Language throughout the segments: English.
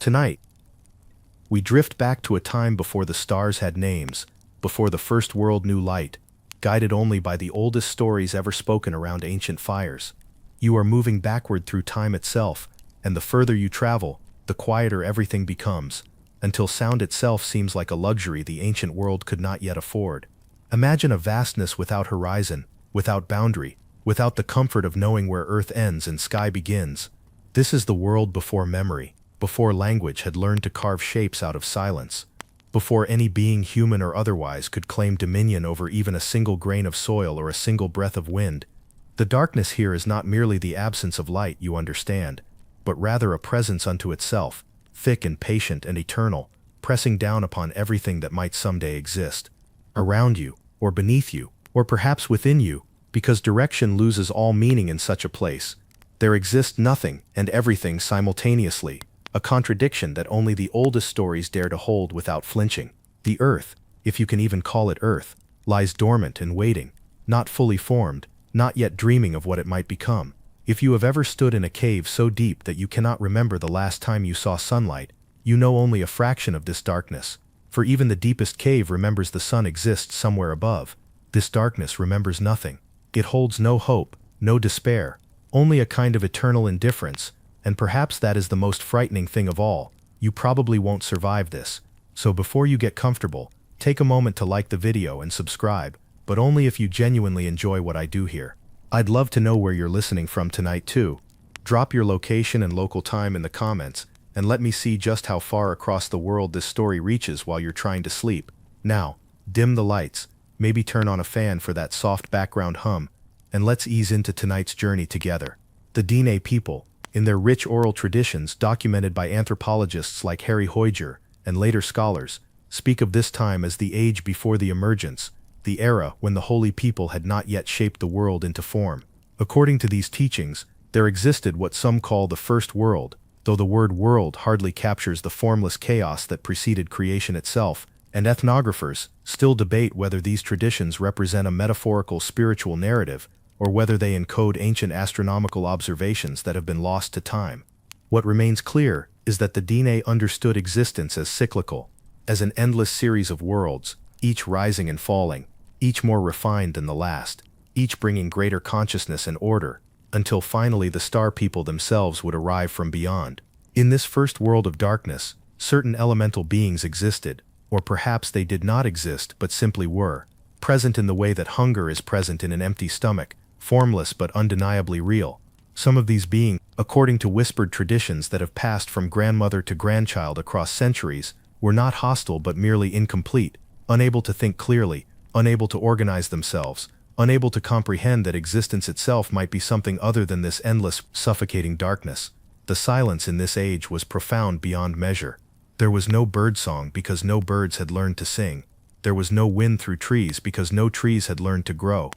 Tonight, we drift back to a time before the stars had names, before the first world knew light, guided only by the oldest stories ever spoken around ancient fires. You are moving backward through time itself, and the further you travel, the quieter everything becomes, until sound itself seems like a luxury the ancient world could not yet afford. Imagine a vastness without horizon, without boundary, without the comfort of knowing where earth ends and sky begins. This is the world before memory, before language had learned to carve shapes out of silence, before any being human or otherwise could claim dominion over even a single grain of soil or a single breath of wind. The darkness here is not merely the absence of light, you understand, but rather a presence unto itself, thick and patient and eternal, pressing down upon everything that might someday exist. Around you, or beneath you, or perhaps within you, because direction loses all meaning in such a place. There exists nothing and everything simultaneously, a contradiction that only the oldest stories dare to hold without flinching. The earth, if you can even call it earth, lies dormant and waiting, not fully formed, not yet dreaming of what it might become. If you have ever stood in a cave so deep that you cannot remember the last time you saw sunlight, you know only a fraction of this darkness, for even the deepest cave remembers the sun exists somewhere above. This darkness remembers nothing. It holds no hope, no despair, only a kind of eternal indifference, and perhaps that is the most frightening thing of all. You probably won't survive this, so before you get comfortable, take a moment to like the video and subscribe, but only if you genuinely enjoy what I do here. I'd love to know where you're listening from tonight too. Drop your location and local time in the comments, and let me see just how far across the world this story reaches while you're trying to sleep. Now, dim the lights, maybe turn on a fan for that soft background hum, and let's ease into tonight's journey together. The Dene people, in their rich oral traditions documented by anthropologists like Harry Hoyger and later scholars, speak of this time as the age before the emergence, the era when the holy people had not yet shaped the world into form. According to these teachings, there existed what some call the first world, though the word world hardly captures the formless chaos that preceded creation itself, and ethnographers still debate whether these traditions represent a metaphorical spiritual narrative or whether they encode ancient astronomical observations that have been lost to time. What remains clear is that the Dene understood existence as cyclical, as an endless series of worlds, each rising and falling, each more refined than the last, each bringing greater consciousness and order, until finally the star people themselves would arrive from beyond. In this first world of darkness, certain elemental beings existed, or perhaps they did not exist but simply were, present in the way that hunger is present in an empty stomach, formless but undeniably real. Some of these beings, according to whispered traditions that have passed from grandmother to grandchild across centuries, were not hostile but merely incomplete, unable to think clearly, unable to organize themselves, unable to comprehend that existence itself might be something other than this endless, suffocating darkness. The silence in this age was profound beyond measure. There was no birdsong because no birds had learned to sing. There was no wind through trees because no trees had learned to grow.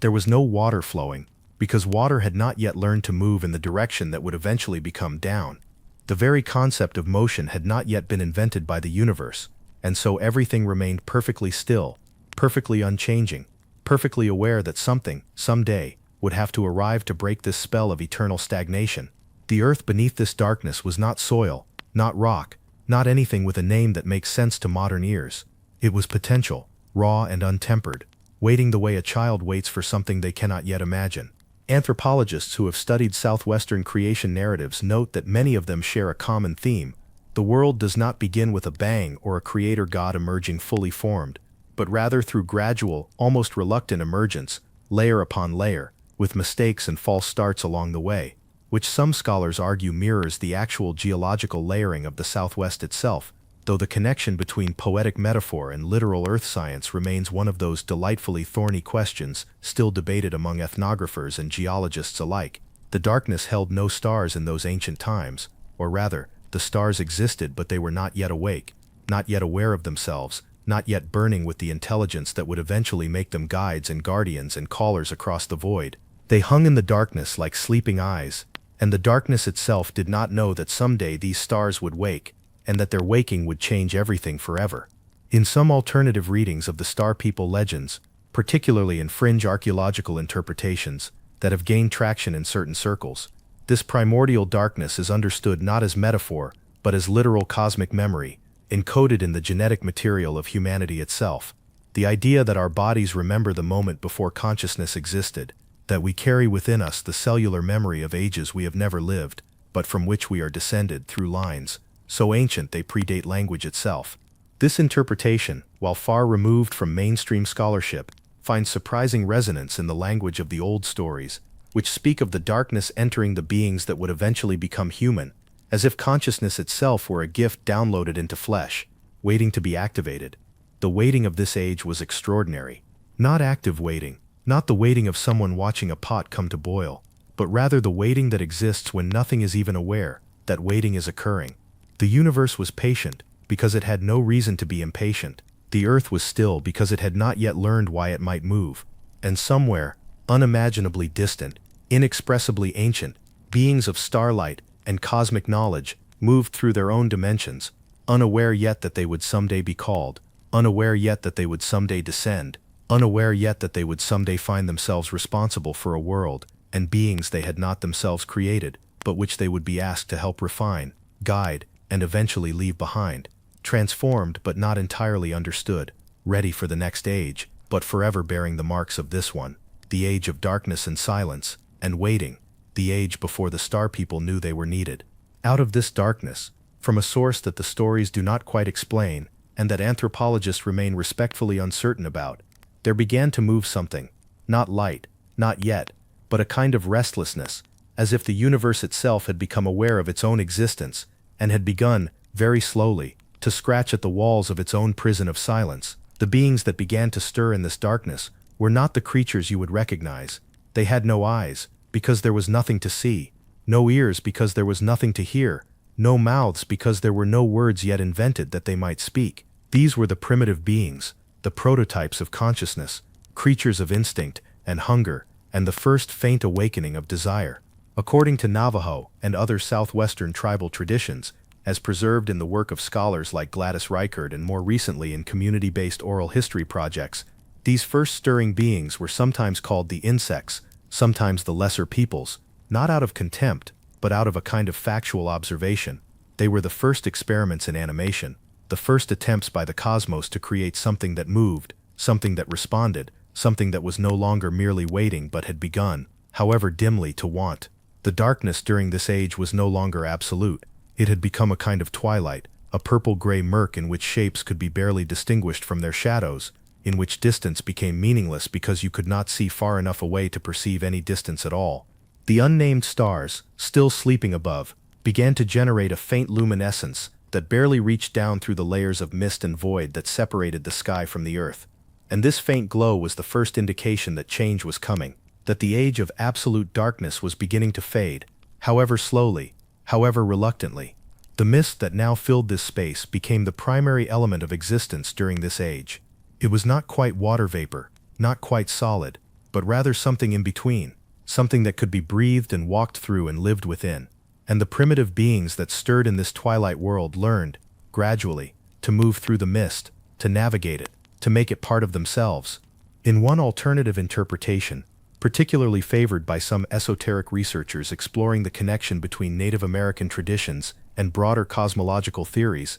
There was no water flowing because water had not yet learned to move in the direction that would eventually become down. The very concept of motion had not yet been invented by the universe, and so everything remained perfectly still, perfectly unchanging, perfectly aware that something, someday, would have to arrive to break this spell of eternal stagnation. The earth beneath this darkness was not soil, not rock, not anything with a name that makes sense to modern ears. It was potential, raw and untempered, waiting the way a child waits for something they cannot yet imagine. Anthropologists who have studied southwestern creation narratives note that many of them share a common theme. The world does not begin with a bang or a creator god emerging fully formed, but rather through gradual, almost reluctant emergence, layer upon layer, with mistakes and false starts along the way, which some scholars argue mirrors the actual geological layering of the Southwest itself, though the connection between poetic metaphor and literal earth science remains one of those delightfully thorny questions still debated among ethnographers and geologists alike. The darkness held no stars in those ancient times, or rather, the stars existed but they were not yet awake, not yet aware of themselves, not yet burning with the intelligence that would eventually make them guides and guardians and callers across the void. They hung in the darkness like sleeping eyes, and the darkness itself did not know that someday these stars would wake, and that their waking would change everything forever. In some alternative readings of the Star People legends, particularly in fringe archaeological interpretations that have gained traction in certain circles, this primordial darkness is understood not as metaphor, but as literal cosmic memory, encoded in the genetic material of humanity itself. The idea that our bodies remember the moment before consciousness existed, that we carry within us the cellular memory of ages we have never lived, but from which we are descended through lines so ancient they predate language itself. This interpretation, while far removed from mainstream scholarship, finds surprising resonance in the language of the old stories, which speak of the darkness entering the beings that would eventually become human, as if consciousness itself were a gift downloaded into flesh, waiting to be activated. The waiting of this age was extraordinary. Not active waiting, not the waiting of someone watching a pot come to boil, but rather the waiting that exists when nothing is even aware that waiting is occurring. The universe was patient because it had no reason to be impatient. The earth was still because it had not yet learned why it might move. And somewhere, unimaginably distant, inexpressibly ancient, beings of starlight and cosmic knowledge moved through their own dimensions, unaware yet that they would someday be called, unaware yet that they would someday descend, unaware yet that they would someday find themselves responsible for a world and beings they had not themselves created, but which they would be asked to help refine, guide, and eventually leave behind, transformed but not entirely understood, ready for the next age, but forever bearing the marks of this one, the age of darkness and silence, and waiting, the age before the star people knew they were needed. Out of this darkness, from a source that the stories do not quite explain, and that anthropologists remain respectfully uncertain about, there began to move something, not light, not yet, but a kind of restlessness, as if the universe itself had become aware of its own existence, and had begun, very slowly, to scratch at the walls of its own prison of silence. The beings that began to stir in this darkness were not the creatures you would recognize. They had no eyes, because there was nothing to see, no ears because there was nothing to hear, no mouths because there were no words yet invented that they might speak. These were the primitive beings, the prototypes of consciousness, creatures of instinct and hunger, and the first faint awakening of desire. According to Navajo and other southwestern tribal traditions, as preserved in the work of scholars like Gladys Reichert and more recently in community-based oral history projects, these first stirring beings were sometimes called the insects, sometimes the lesser peoples, not out of contempt, but out of a kind of factual observation. They were the first experiments in animation, the first attempts by the cosmos to create something that moved, something that responded, something that was no longer merely waiting but had begun, however dimly, to want. The darkness during this age was no longer absolute. It had become a kind of twilight, a purple-gray murk in which shapes could be barely distinguished from their shadows, in which distance became meaningless because you could not see far enough away to perceive any distance at all. The unnamed stars, still sleeping above, began to generate a faint luminescence that barely reached down through the layers of mist and void that separated the sky from the earth. And this faint glow was the first indication that change was coming, that the age of absolute darkness was beginning to fade, however slowly, however reluctantly. The mist that now filled this space became the primary element of existence during this age. It was not quite water vapor, not quite solid, but rather something in between, something that could be breathed and walked through and lived within. And the primitive beings that stirred in this twilight world learned, gradually, to move through the mist, to navigate it, to make it part of themselves. In one alternative interpretation, particularly favored by some esoteric researchers exploring the connection between Native American traditions and broader cosmological theories,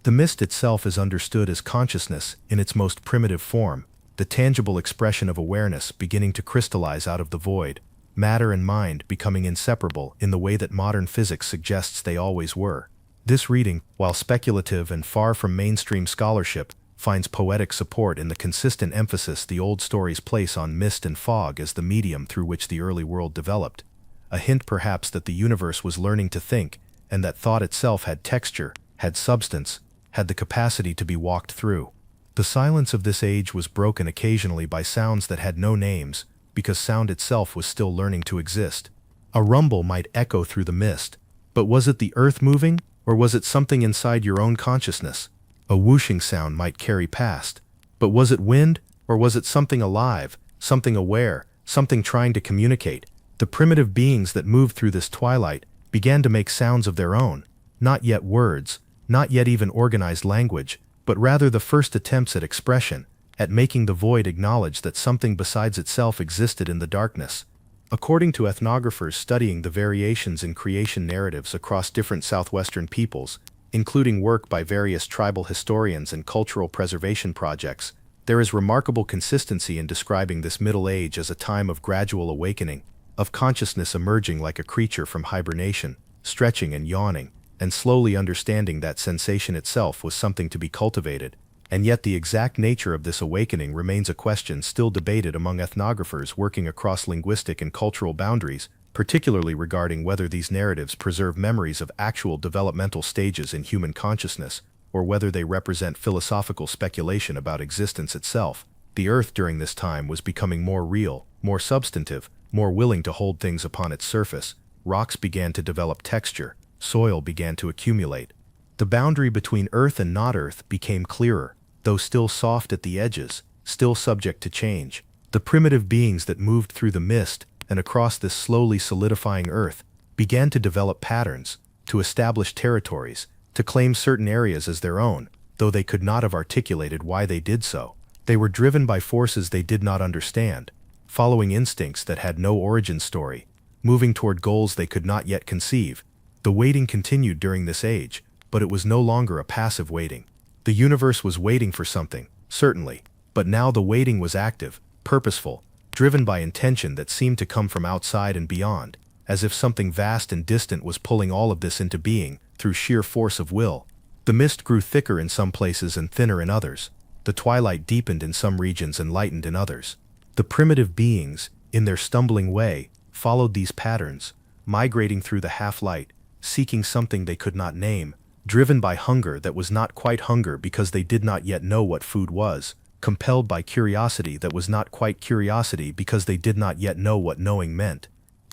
the mist itself is understood as consciousness in its most primitive form, the tangible expression of awareness beginning to crystallize out of the void, matter and mind becoming inseparable in the way that modern physics suggests they always were. This reading, while speculative and far from mainstream scholarship, finds poetic support in the consistent emphasis the old stories place on mist and fog as the medium through which the early world developed, a hint perhaps that the universe was learning to think, and that thought itself had texture, had substance, had the capacity to be walked through. The silence of this age was broken occasionally by sounds that had no names, because sound itself was still learning to exist. A rumble might echo through the mist, but was it the earth moving, or was it something inside your own consciousness? A whooshing sound might carry past, but was it wind, or was it something alive, something aware, something trying to communicate? The primitive beings that moved through this twilight began to make sounds of their own, not yet words, not yet even organized language, but rather the first attempts at expression, at making the void acknowledge that something besides itself existed in the darkness. According to ethnographers studying the variations in creation narratives across different southwestern peoples, including work by various tribal historians and cultural preservation projects, there is remarkable consistency in describing this Middle Age as a time of gradual awakening, of consciousness emerging like a creature from hibernation, stretching and yawning, and slowly understanding that sensation itself was something to be cultivated. And yet the exact nature of this awakening remains a question still debated among ethnographers working across linguistic and cultural boundaries, particularly regarding whether these narratives preserve memories of actual developmental stages in human consciousness, or whether they represent philosophical speculation about existence itself. The Earth during this time was becoming more real, more substantive, more willing to hold things upon its surface. Rocks began to develop texture, soil began to accumulate. The boundary between Earth and not Earth became clearer, though still soft at the edges, still subject to change. The primitive beings that moved through the mist and across this slowly solidifying Earth began to develop patterns, to establish territories, to claim certain areas as their own, though they could not have articulated why they did so. They were driven by forces they did not understand, following instincts that had no origin story, moving toward goals they could not yet conceive. The waiting continued during this age, but it was no longer a passive waiting. The universe was waiting for something, certainly, but now the waiting was active, purposeful, driven by intention that seemed to come from outside and beyond, as if something vast and distant was pulling all of this into being through sheer force of will. The mist grew thicker in some places and thinner in others. The twilight deepened in some regions and lightened in others. The primitive beings, in their stumbling way, followed these patterns, migrating through the half-light, seeking something they could not name, driven by hunger that was not quite hunger because they did not yet know what food was, compelled by curiosity that was not quite curiosity because they did not yet know what knowing meant.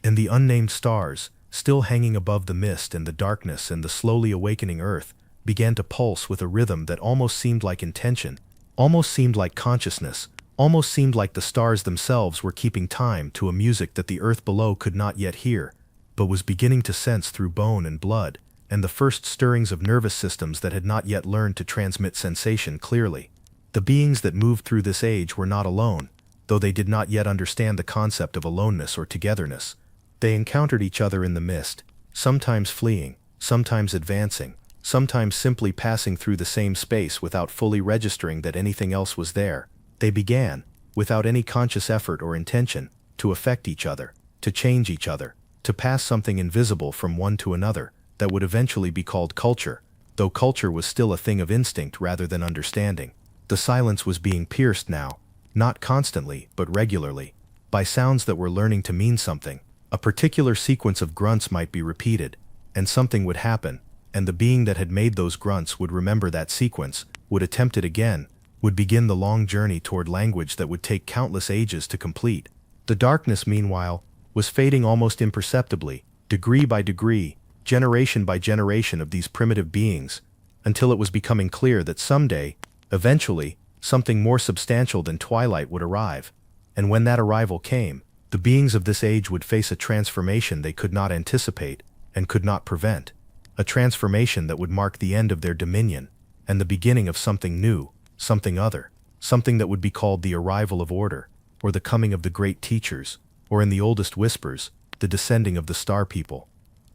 And the unnamed stars, still hanging above the mist and the darkness and the slowly awakening Earth, began to pulse with a rhythm that almost seemed like intention, almost seemed like consciousness, almost seemed like the stars themselves were keeping time to a music that the Earth below could not yet hear, but was beginning to sense through bone and blood, and the first stirrings of nervous systems that had not yet learned to transmit sensation clearly. The beings that moved through this age were not alone, though they did not yet understand the concept of aloneness or togetherness. They encountered each other in the mist, sometimes fleeing, sometimes advancing, sometimes simply passing through the same space without fully registering that anything else was there. They began, without any conscious effort or intention, to affect each other, to change each other, to pass something invisible from one to another, that would eventually be called culture, though culture was still a thing of instinct rather than understanding. The silence was being pierced now, not constantly, but regularly, by sounds that were learning to mean something. A particular sequence of grunts might be repeated, and something would happen, and the being that had made those grunts would remember that sequence, would attempt it again, would begin the long journey toward language that would take countless ages to complete. The darkness, meanwhile, was fading almost imperceptibly, degree by degree, generation by generation of these primitive beings, until it was becoming clear that someday, eventually, something more substantial than twilight would arrive. And when that arrival came, the beings of this age would face a transformation they could not anticipate and could not prevent, a transformation that would mark the end of their dominion and the beginning of something new, something other, something that would be called the arrival of order, or the coming of the great teachers, or in the oldest whispers, the descending of the star people.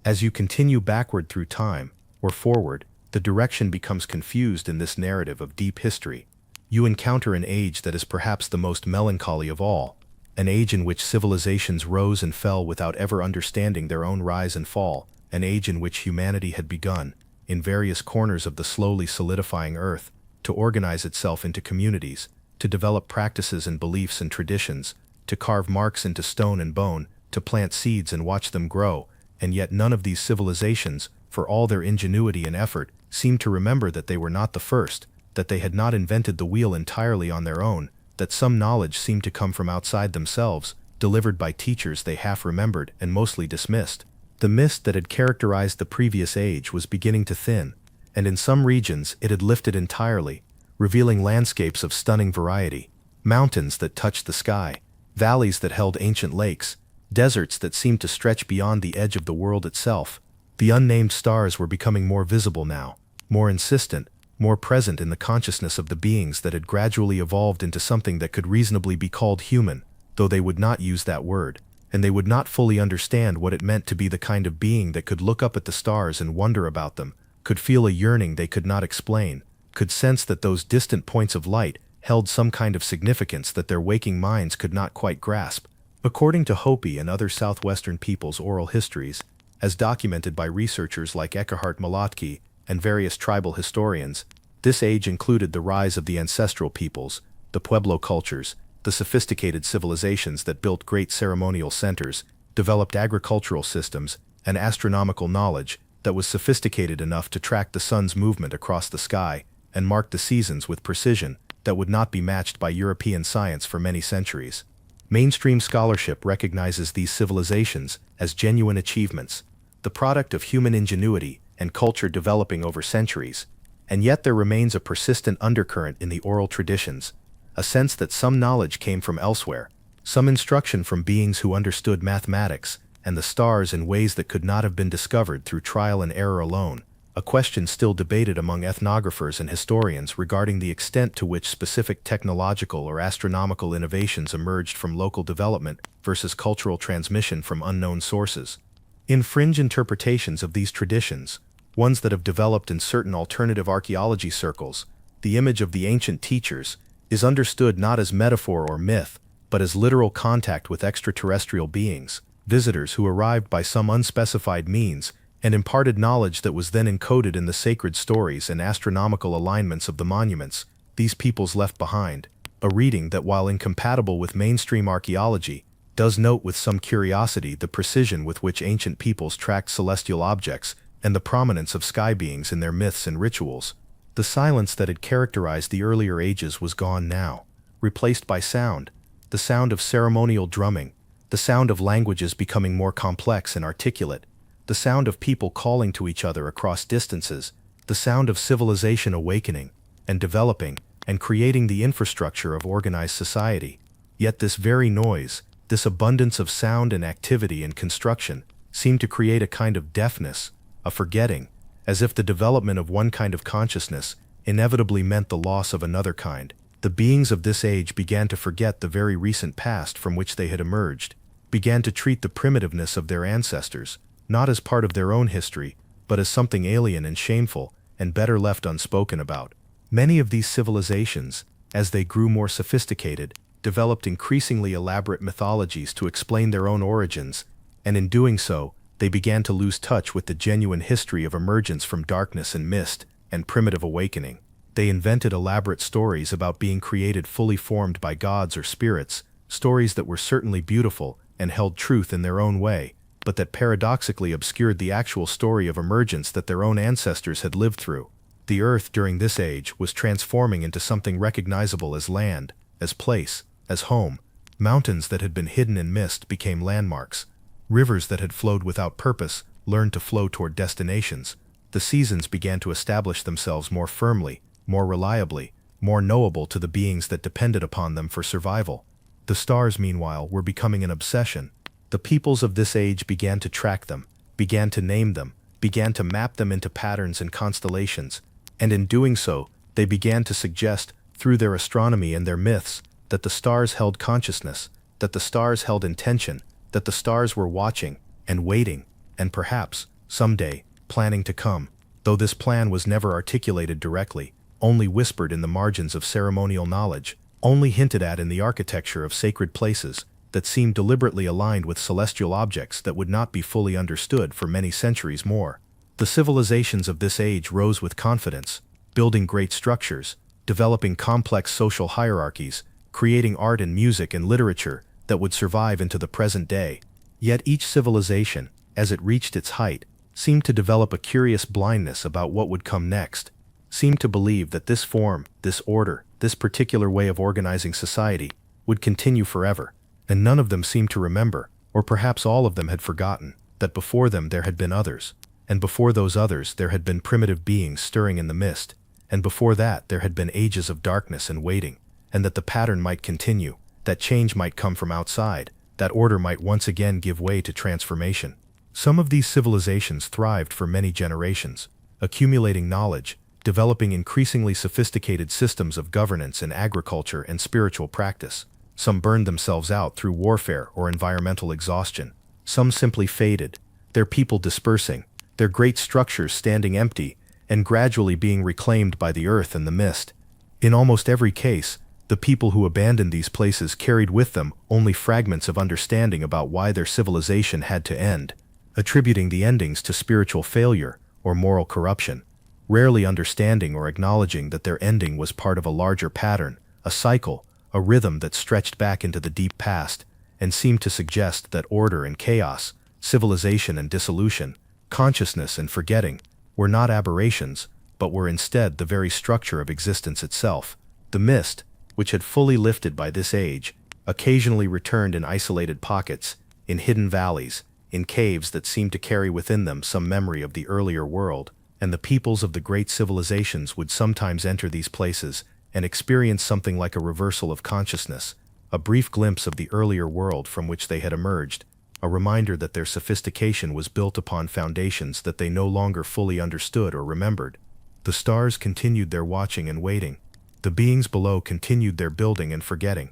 As you continue backward through time, or forward, the direction becomes confused in this narrative of deep history. You encounter an age that is perhaps the most melancholy of all, an age in which civilizations rose and fell without ever understanding their own rise and fall, an age in which humanity had begun, in various corners of the slowly solidifying Earth, to organize itself into communities, to develop practices and beliefs and traditions, to carve marks into stone and bone, to plant seeds and watch them grow, and yet none of these civilizations, for all their ingenuity and effort, seemed to remember that they were not the first, that they had not invented the wheel entirely on their own, that some knowledge seemed to come from outside themselves, delivered by teachers they half remembered and mostly dismissed. The mist that had characterized the previous age was beginning to thin, and in some regions it had lifted entirely, revealing landscapes of stunning variety, mountains that touched the sky, valleys that held ancient lakes, deserts that seemed to stretch beyond the edge of the world itself. The unnamed stars were becoming more visible now, more insistent, more present in the consciousness of the beings that had gradually evolved into something that could reasonably be called human, though they would not use that word, and they would not fully understand what it meant to be the kind of being that could look up at the stars and wonder about them, could feel a yearning they could not explain, could sense that those distant points of light held some kind of significance that their waking minds could not quite grasp. According to Hopi and other southwestern peoples' oral histories, as documented by researchers like Eckhart Malotki and various tribal historians, this age included the rise of the ancestral peoples, the Pueblo cultures, the sophisticated civilizations that built great ceremonial centers, developed agricultural systems, and astronomical knowledge that was sophisticated enough to track the sun's movement across the sky and mark the seasons with precision that would not be matched by European science for many centuries. Mainstream scholarship recognizes these civilizations as genuine achievements, the product of human ingenuity and culture developing over centuries, and yet there remains a persistent undercurrent in the oral traditions, a sense that some knowledge came from elsewhere, some instruction from beings who understood mathematics and the stars in ways that could not have been discovered through trial and error alone, a question still debated among ethnographers and historians regarding the extent to which specific technological or astronomical innovations emerged from local development versus cultural transmission from unknown sources. In fringe interpretations of these traditions, ones that have developed in certain alternative archaeology circles, the image of the ancient teachers is understood not as metaphor or myth, but as literal contact with extraterrestrial beings, visitors who arrived by some unspecified means and imparted knowledge that was then encoded in the sacred stories and astronomical alignments of the monuments these peoples left behind, a reading that, while incompatible with mainstream archaeology, does note with some curiosity the precision with which ancient peoples tracked celestial objects and the prominence of sky beings in their myths and rituals. The silence that had characterized the earlier ages was gone now, replaced by sound, the sound of ceremonial drumming, the sound of languages becoming more complex and articulate, the sound of people calling to each other across distances, the sound of civilization awakening and developing and creating the infrastructure of organized society. Yet this very noise, this abundance of sound and activity and construction, seemed to create a kind of deafness, a forgetting, as if the development of one kind of consciousness inevitably meant the loss of another kind. The beings of this age began to forget the very recent past from which they had emerged, began to treat the primitiveness of their ancestors, not as part of their own history, but as something alien and shameful and better left unspoken about. Many of these civilizations, as they grew more sophisticated, developed increasingly elaborate mythologies to explain their own origins, and in doing so, they began to lose touch with the genuine history of emergence from darkness and mist and primitive awakening. They invented elaborate stories about being created fully formed by gods or spirits, stories that were certainly beautiful and held truth in their own way, but that paradoxically obscured the actual story of emergence that their own ancestors had lived through. The earth during this age was transforming into something recognizable as land, as place, as home. Mountains that had been hidden in mist became landmarks. Rivers that had flowed without purpose learned to flow toward destinations. The seasons began to establish themselves more firmly, more reliably, more knowable to the beings that depended upon them for survival. The stars, meanwhile, were becoming an obsession. The peoples of this age began to track them, began to name them, began to map them into patterns and constellations, and in doing so, they began to suggest, through their astronomy and their myths, that the stars held consciousness, that the stars held intention, that the stars were watching and waiting, and perhaps, someday, planning to come, though this plan was never articulated directly, only whispered in the margins of ceremonial knowledge, only hinted at in the architecture of sacred places that seemed deliberately aligned with celestial objects that would not be fully understood for many centuries more. The civilizations of this age rose with confidence, building great structures, developing complex social hierarchies, creating art and music and literature that would survive into the present day. Yet each civilization, as it reached its height, seemed to develop a curious blindness about what would come next, seemed to believe that this form, this order, this particular way of organizing society would continue forever, and none of them seemed to remember, or perhaps all of them had forgotten, that before them there had been others, and before those others there had been primitive beings stirring in the mist, and before that there had been ages of darkness and waiting, and that the pattern might continue, that change might come from outside, that order might once again give way to transformation. Some of these civilizations thrived for many generations, accumulating knowledge, developing increasingly sophisticated systems of governance in agriculture and spiritual practice. Some burned themselves out through warfare or environmental exhaustion. Some simply faded, their people dispersing, their great structures standing empty and gradually being reclaimed by the earth and the mist. In almost every case, the people who abandoned these places carried with them only fragments of understanding about why their civilization had to end, attributing the endings to spiritual failure or moral corruption, rarely understanding or acknowledging that their ending was part of a larger pattern, a cycle, a rhythm that stretched back into the deep past and seemed to suggest that order and chaos, civilization and dissolution, consciousness and forgetting, were not aberrations, but were instead the very structure of existence itself. The mist, which had fully lifted by this age, occasionally returned in isolated pockets, in hidden valleys, in caves that seemed to carry within them some memory of the earlier world, and the peoples of the great civilizations would sometimes enter these places and experience something like a reversal of consciousness, a brief glimpse of the earlier world from which they had emerged, a reminder that their sophistication was built upon foundations that they no longer fully understood or remembered. The stars continued their watching and waiting. The beings below continued their building and forgetting.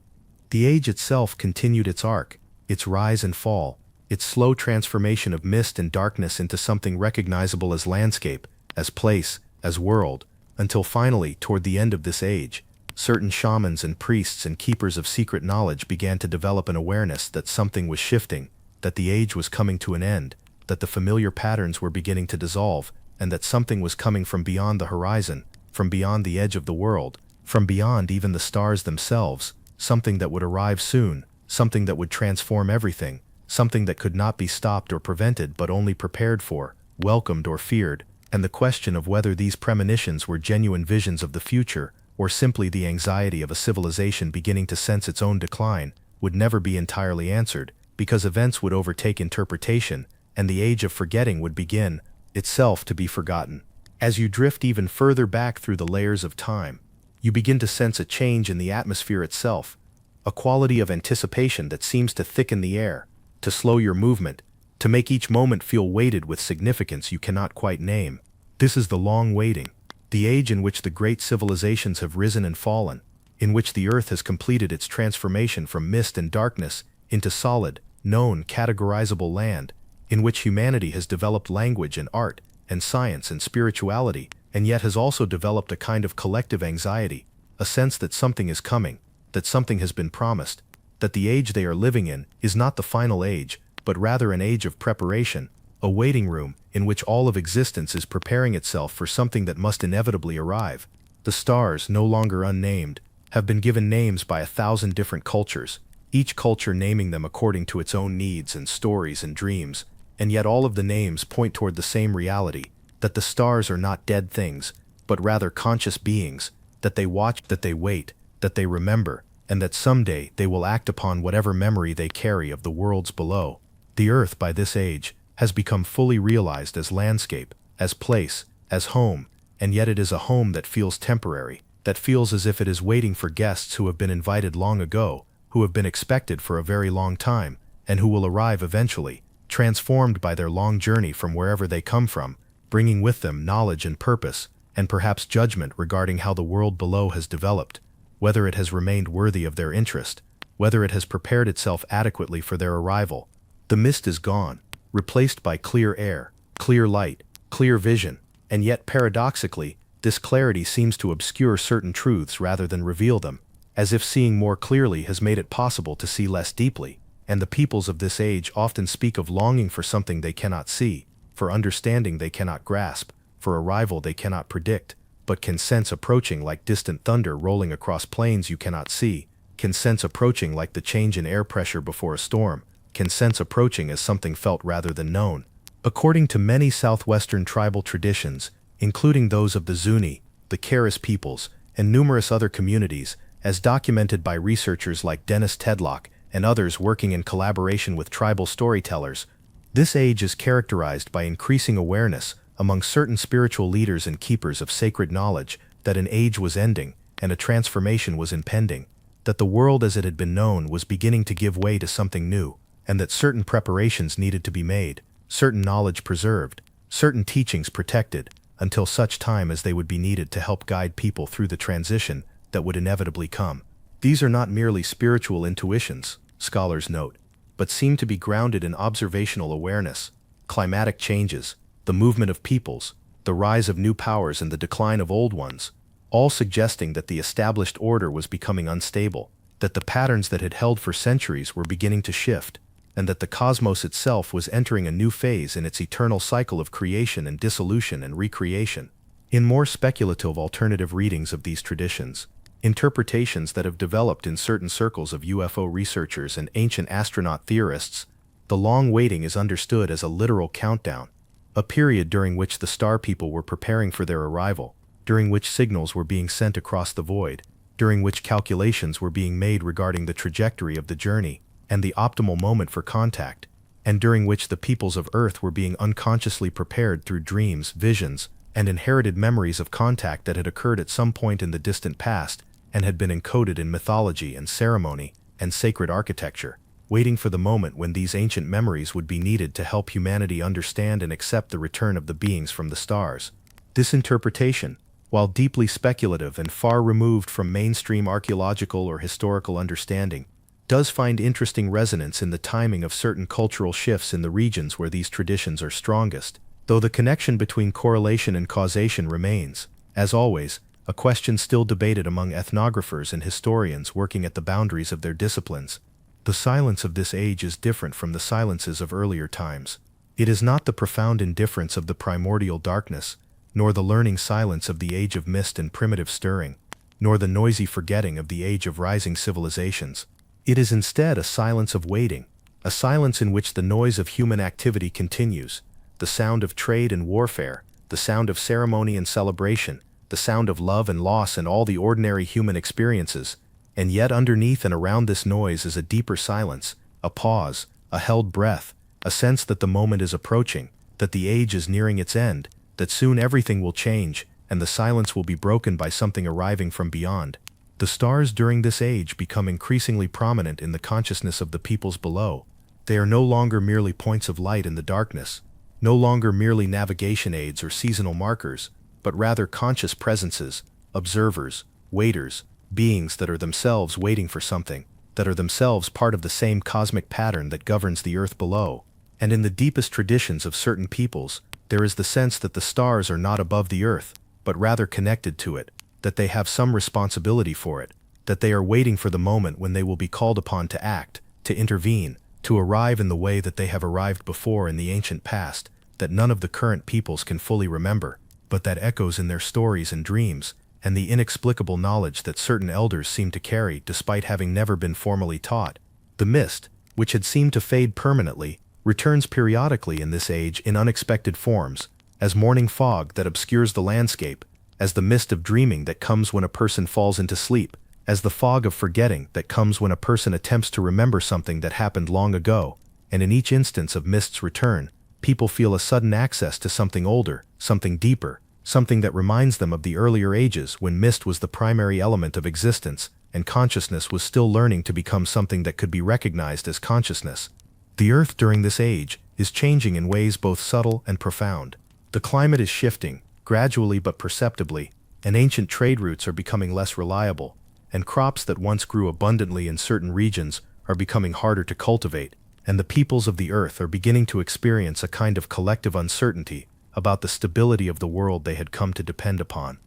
The age itself continued its arc, its rise and fall, its slow transformation of mist and darkness into something recognizable as landscape, as place, as world, until finally, toward the end of this age, certain shamans and priests and keepers of secret knowledge began to develop an awareness that something was shifting, that the age was coming to an end, that the familiar patterns were beginning to dissolve, and that something was coming from beyond the horizon, from beyond the edge of the world, from beyond even the stars themselves, something that would arrive soon, something that would transform everything, something that could not be stopped or prevented but only prepared for, welcomed or feared, and the question of whether these premonitions were genuine visions of the future or simply the anxiety of a civilization beginning to sense its own decline would never be entirely answered, because events would overtake interpretation and the age of forgetting would begin, itself to be forgotten. As you drift even further back through the layers of time, you begin to sense a change in the atmosphere itself, a quality of anticipation that seems to thicken the air, to slow your movement, to make each moment feel weighted with significance you cannot quite name. This is the long waiting, the age in which the great civilizations have risen and fallen, in which the earth has completed its transformation from mist and darkness into solid, known, categorizable land, in which humanity has developed language and art and science and spirituality, and yet has also developed a kind of collective anxiety, a sense that something is coming, that something has been promised, that the age they are living in is not the final age, but rather an age of preparation, a waiting room in which all of existence is preparing itself for something that must inevitably arrive. The stars, no longer unnamed, have been given names by 1,000 different cultures, each culture naming them according to its own needs and stories and dreams, and yet all of the names point toward the same reality, that the stars are not dead things, but rather conscious beings, that they watch, that they wait, that they remember, and that someday they will act upon whatever memory they carry of the worlds below. The earth, by this age, has become fully realized as landscape, as place, as home, and yet it is a home that feels temporary, that feels as if it is waiting for guests who have been invited long ago, who have been expected for a very long time, and who will arrive eventually, transformed by their long journey from wherever they come from, bringing with them knowledge and purpose, and perhaps judgment regarding how the world below has developed, whether it has remained worthy of their interest, whether it has prepared itself adequately for their arrival. The mist is gone, replaced by clear air, clear light, clear vision, and yet paradoxically, this clarity seems to obscure certain truths rather than reveal them, as if seeing more clearly has made it possible to see less deeply, and the peoples of this age often speak of longing for something they cannot see, for understanding they cannot grasp, for arrival they cannot predict, but can sense approaching like distant thunder rolling across plains you cannot see, can sense approaching like the change in air pressure before a storm, can sense approaching as something felt rather than known. According to many southwestern tribal traditions, including those of the Zuni, the Keres peoples, and numerous other communities, as documented by researchers like Dennis Tedlock and others working in collaboration with tribal storytellers, this age is characterized by increasing awareness among certain spiritual leaders and keepers of sacred knowledge that an age was ending and a transformation was impending, that the world as it had been known was beginning to give way to something new, and that certain preparations needed to be made, certain knowledge preserved, certain teachings protected, until such time as they would be needed to help guide people through the transition that would inevitably come. These are not merely spiritual intuitions, scholars note, but seem to be grounded in observational awareness, climatic changes, the movement of peoples, the the rise of new powers and the decline of old ones, all suggesting that the established order was becoming unstable, that the patterns that had held for centuries were beginning to shift, and that the cosmos itself was entering a new phase in its eternal cycle of creation and dissolution and recreation. In more speculative alternative readings of these traditions, interpretations that have developed in certain circles of UFO researchers and ancient astronaut theorists, the long waiting is understood as a literal countdown, a period during which the star people were preparing for their arrival, during which signals were being sent across the void, during which calculations were being made regarding the trajectory of the journey and the optimal moment for contact, and during which the peoples of Earth were being unconsciously prepared through dreams, visions, and inherited memories of contact that had occurred at some point in the distant past and had been encoded in mythology and ceremony and sacred architecture, waiting for the moment when these ancient memories would be needed to help humanity understand and accept the return of the beings from the stars. This interpretation, while deeply speculative and far removed from mainstream archaeological or historical understanding, does find interesting resonance in the timing of certain cultural shifts in the regions where these traditions are strongest, though the connection between correlation and causation remains, as always, a question still debated among ethnographers and historians working at the boundaries of their disciplines. The silence of this age is different from the silences of earlier times. It is not the profound indifference of the primordial darkness, nor the learning silence of the age of mist and primitive stirring, nor the noisy forgetting of the age of rising civilizations. It is instead a silence of waiting, a silence in which the noise of human activity continues, the sound of trade and warfare, the sound of ceremony and celebration, the sound of love and loss and all the ordinary human experiences, and yet underneath and around this noise is a deeper silence, a pause, a held breath, a sense that the moment is approaching, that the age is nearing its end, that soon everything will change, and the silence will be broken by something arriving from beyond. The stars during this age become increasingly prominent in the consciousness of the peoples below. They are no longer merely points of light in the darkness, no longer merely navigation aids or seasonal markers, but rather conscious presences, observers, waiters, beings that are themselves waiting for something, that are themselves part of the same cosmic pattern that governs the earth below. And in the deepest traditions of certain peoples, there is the sense that the stars are not above the earth, but rather connected to it, that they have some responsibility for it, that they are waiting for the moment when they will be called upon to act, to intervene, to arrive in the way that they have arrived before in the ancient past, that none of the current peoples can fully remember, but that echoes in their stories and dreams, and the inexplicable knowledge that certain elders seem to carry despite having never been formally taught. The mist, which had seemed to fade permanently, returns periodically in this age in unexpected forms, as morning fog that obscures the landscape, as the mist of dreaming that comes when a person falls into sleep, as the fog of forgetting that comes when a person attempts to remember something that happened long ago, and in each instance of mist's return, people feel a sudden access to something older, something deeper, something that reminds them of the earlier ages when mist was the primary element of existence, and consciousness was still learning to become something that could be recognized as consciousness. The Earth during this age is changing in ways both subtle and profound. The climate is shifting, gradually but perceptibly, and ancient trade routes are becoming less reliable, and crops that once grew abundantly in certain regions are becoming harder to cultivate, and the peoples of the earth are beginning to experience a kind of collective uncertainty about the stability of the world they had come to depend upon.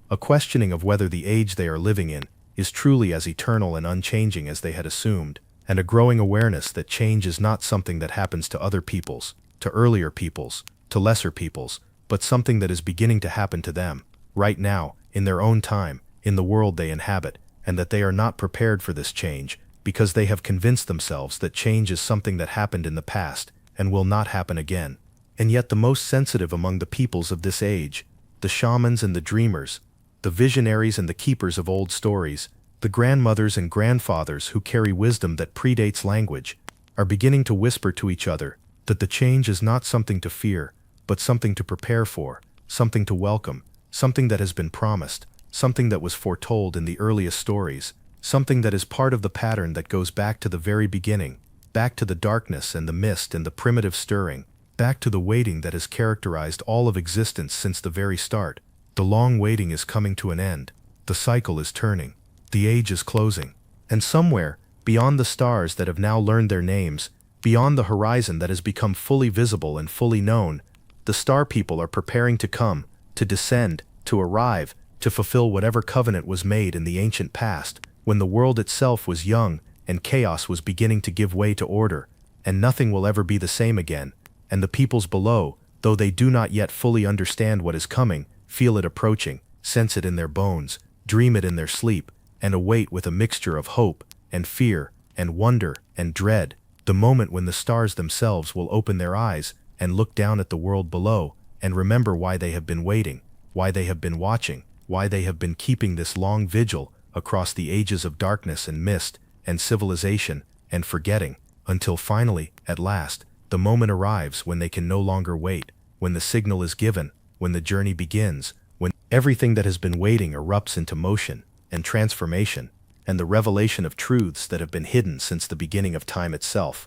A questioning of whether the age they are living in is truly as eternal and unchanging as they had assumed, and a growing awareness that change is not something that happens to other peoples, to earlier peoples, to lesser peoples, but something that is beginning to happen to them, right now, in their own time, in the world they inhabit, and that they are not prepared for this change, because they have convinced themselves that change is something that happened in the past, and will not happen again. And yet the most sensitive among the peoples of this age, the shamans and the dreamers, the visionaries and the keepers of old stories, the grandmothers and grandfathers who carry wisdom that predates language, are beginning to whisper to each other that the change is not something to fear, but something to prepare for, something to welcome, something that has been promised, something that was foretold in the earliest stories, something that is part of the pattern that goes back to the very beginning, back to the darkness and the mist and the primitive stirring, back to the waiting that has characterized all of existence since the very start. The long waiting is coming to an end, the cycle is turning, the age is closing, and somewhere, beyond the stars that have now learned their names, beyond the horizon that has become fully visible and fully known, the star people are preparing to come, to descend, to arrive, to fulfill whatever covenant was made in the ancient past, when the world itself was young and chaos was beginning to give way to order, and nothing will ever be the same again, and the peoples below, though they do not yet fully understand what is coming, feel it approaching, sense it in their bones, dream it in their sleep, and await with a mixture of hope and fear and wonder and dread the moment when the stars themselves will open their eyes and look down at the world below and remember why they have been waiting, why they have been watching, why they have been keeping this long vigil across the ages of darkness and mist and civilization and forgetting, until finally, at last, the moment arrives when they can no longer wait, when the signal is given, when the journey begins, when everything that has been waiting erupts into motion and transformation, and the revelation of truths that have been hidden since the beginning of time itself.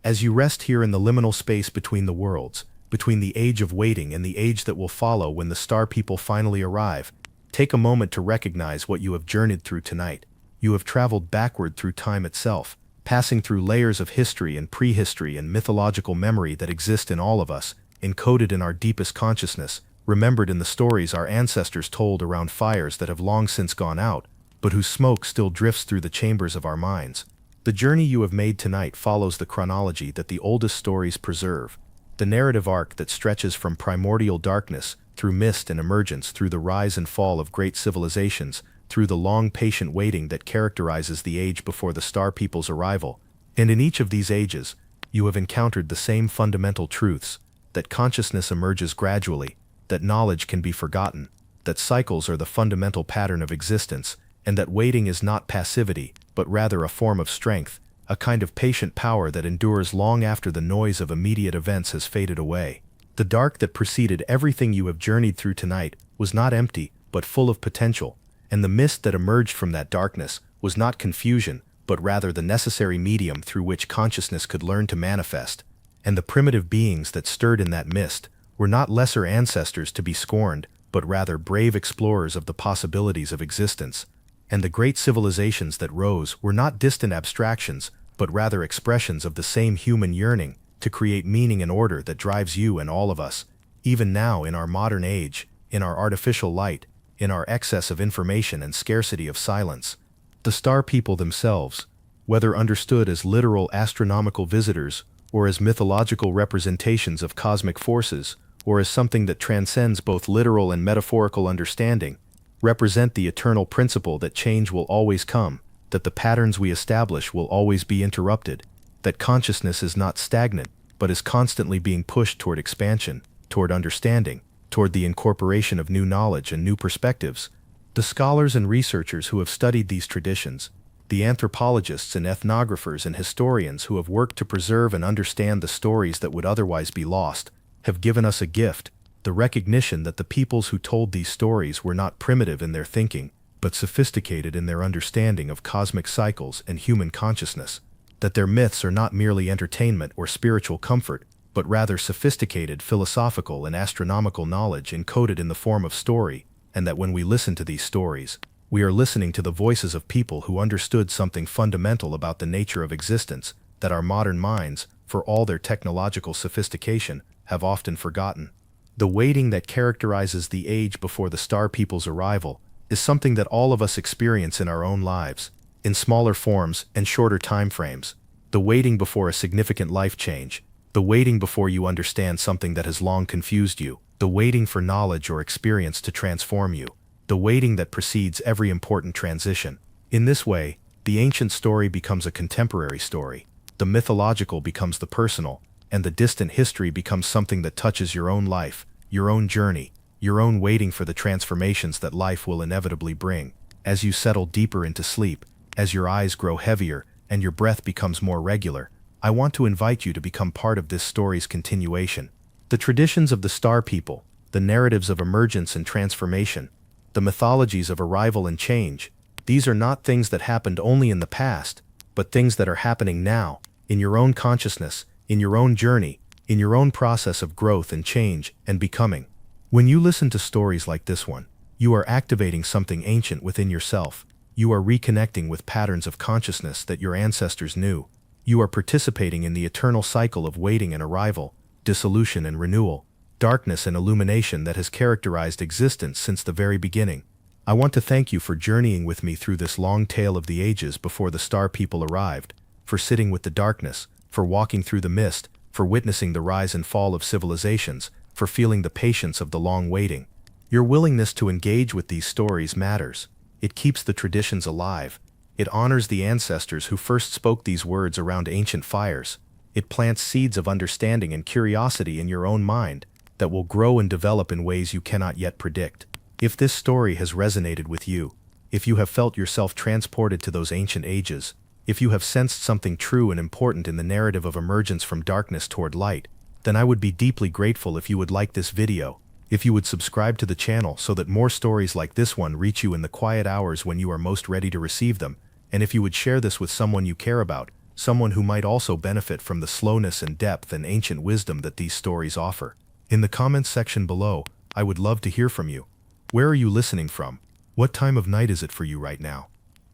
As you rest here in the liminal space between the worlds, between the age of waiting and the age that will follow when the star people finally arrive, take a moment to recognize what you have journeyed through tonight. You have traveled backward through time itself, passing through layers of history and prehistory and mythological memory that exist in all of us, encoded in our deepest consciousness, remembered in the stories our ancestors told around fires that have long since gone out, but whose smoke still drifts through the chambers of our minds. The journey you have made tonight follows the chronology that the oldest stories preserve, the narrative arc that stretches from primordial darkness, through mist and emergence, through the rise and fall of great civilizations, through the long patient waiting that characterizes the age before the star people's arrival. And in each of these ages, you have encountered the same fundamental truths, that consciousness emerges gradually, that knowledge can be forgotten, that cycles are the fundamental pattern of existence, and that waiting is not passivity, but rather a form of strength, a kind of patient power that endures long after the noise of immediate events has faded away. The dark that preceded everything you have journeyed through tonight was not empty, but full of potential, and the mist that emerged from that darkness was not confusion, but rather the necessary medium through which consciousness could learn to manifest. And the primitive beings that stirred in that mist were not lesser ancestors to be scorned, but rather brave explorers of the possibilities of existence. And the great civilizations that rose were not distant abstractions, but rather expressions of the same human yearning to create meaning and order that drives you and all of us, even now in our modern age, in our artificial light, in our excess of information and scarcity of silence. The star people themselves, whether understood as literal astronomical visitors, or as mythological representations of cosmic forces, or as something that transcends both literal and metaphorical understanding, represent the eternal principle that change will always come, that the patterns we establish will always be interrupted, that consciousness is not stagnant, but is constantly being pushed toward expansion, toward understanding, toward the incorporation of new knowledge and new perspectives. The scholars and researchers who have studied these traditions, the anthropologists and ethnographers and historians who have worked to preserve and understand the stories that would otherwise be lost, have given us a gift, the recognition that the peoples who told these stories were not primitive in their thinking, but sophisticated in their understanding of cosmic cycles and human consciousness, that their myths are not merely entertainment or spiritual comfort, but rather sophisticated philosophical and astronomical knowledge encoded in the form of story, and that when we listen to these stories, we are listening to the voices of people who understood something fundamental about the nature of existence that our modern minds, for all their technological sophistication, have often forgotten. The waiting that characterizes the age before the star people's arrival is something that all of us experience in our own lives, in smaller forms and shorter time frames. The waiting before a significant life change, the waiting before you understand something that has long confused you, the waiting for knowledge or experience to transform you, the waiting that precedes every important transition. In this way, the ancient story becomes a contemporary story, the mythological becomes the personal, and the distant history becomes something that touches your own life, your own journey, your own waiting for the transformations that life will inevitably bring. As you settle deeper into sleep, as your eyes grow heavier, and your breath becomes more regular, I want to invite you to become part of this story's continuation. The traditions of the star people, the narratives of emergence and transformation, the mythologies of arrival and change, these are not things that happened only in the past, but things that are happening now, in your own consciousness, in your own journey, in your own process of growth and change and becoming. When you listen to stories like this one, you are activating something ancient within yourself. You are reconnecting with patterns of consciousness that your ancestors knew. You are participating in the eternal cycle of waiting and arrival, dissolution and renewal. darkness and illumination that has characterized existence since the very beginning. I want to thank you for journeying with me through this long tale of the ages before the Star People arrived, for sitting with the darkness, for walking through the mist, for witnessing the rise and fall of civilizations, for feeling the patience of the long waiting. Your willingness to engage with these stories matters. It keeps the traditions alive. It honors the ancestors who first spoke these words around ancient fires. It plants seeds of understanding and curiosity in your own mind that will grow and develop in ways you cannot yet predict. If this story has resonated with you, if you have felt yourself transported to those ancient ages, if you have sensed something true and important in the narrative of emergence from darkness toward light, then I would be deeply grateful if you would like this video, if you would subscribe to the channel so that more stories like this one reach you in the quiet hours when you are most ready to receive them, and if you would share this with someone you care about, someone who might also benefit from the slowness and depth and ancient wisdom that these stories offer. In the comments section below, I would love to hear from you. Where are you listening from? What time of night is it for you right now?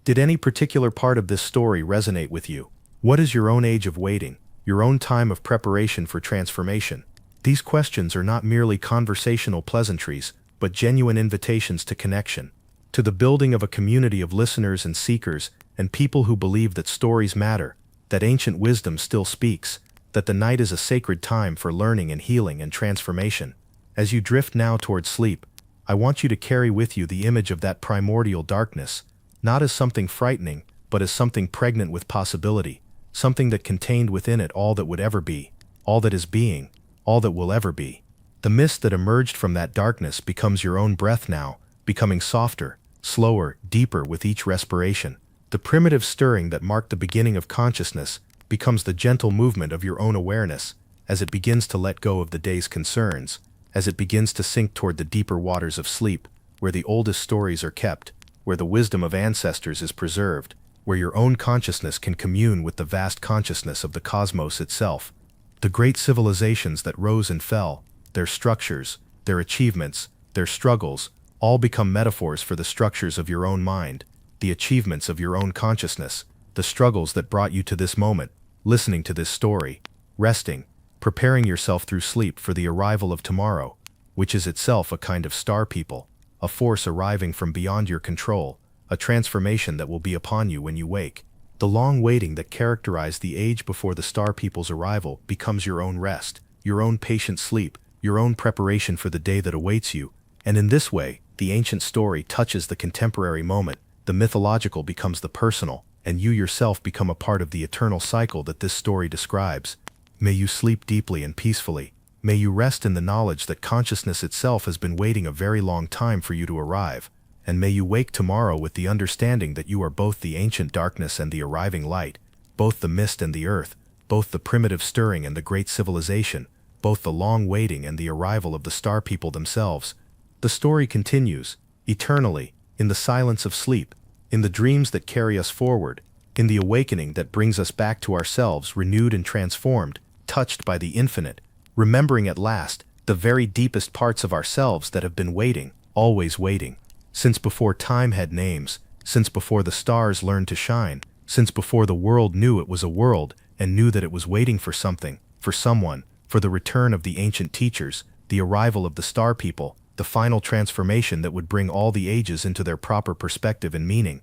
Did any particular part of this story resonate with you? What is your own age of waiting, your own time of preparation for transformation? These questions are not merely conversational pleasantries, but genuine invitations to connection, to the building of a community of listeners and seekers and people who believe that stories matter, that ancient wisdom still speaks, that the night is a sacred time for learning and healing and transformation. As you drift now towards sleep, I want you to carry with you the image of that primordial darkness, not as something frightening, but as something pregnant with possibility, something that contained within it all that would ever be, all that is being, all that will ever be. The mist that emerged from that darkness becomes your own breath now, becoming softer, slower, deeper with each respiration. The primitive stirring that marked the beginning of consciousness becomes the gentle movement of your own awareness as it begins to let go of the day's concerns, as it begins to sink toward the deeper waters of sleep, where the oldest stories are kept, where the wisdom of ancestors is preserved, where your own consciousness can commune with the vast consciousness of the cosmos itself. The great civilizations that rose and fell, their structures, their achievements, their struggles, all become metaphors for the structures of your own mind, the achievements of your own consciousness, the struggles that brought you to this moment, listening to this story, resting, preparing yourself through sleep for the arrival of tomorrow, which is itself a kind of star people, a force arriving from beyond your control, a transformation that will be upon you when you wake. The long waiting that characterized the age before the star people's arrival becomes your own rest, your own patient sleep, your own preparation for the day that awaits you, and in this way, the ancient story touches the contemporary moment, the mythological becomes the personal, and you yourself become a part of the eternal cycle that this story describes. May you sleep deeply and peacefully. May you rest in the knowledge that consciousness itself has been waiting a very long time for you to arrive. And may you wake tomorrow with the understanding that you are both the ancient darkness and the arriving light, both the mist and the earth, both the primitive stirring and the great civilization, both the long waiting and the arrival of the star people themselves. The story continues, eternally, in the silence of sleep, in the dreams that carry us forward, in the awakening that brings us back to ourselves renewed and transformed, touched by the infinite, remembering at last the very deepest parts of ourselves that have been waiting, always waiting. Since before time had names, since before the stars learned to shine, since before the world knew it was a world and knew that it was waiting for something, for someone, for the return of the ancient teachers, the arrival of the star people, the final transformation that would bring all the ages into their proper perspective and meaning.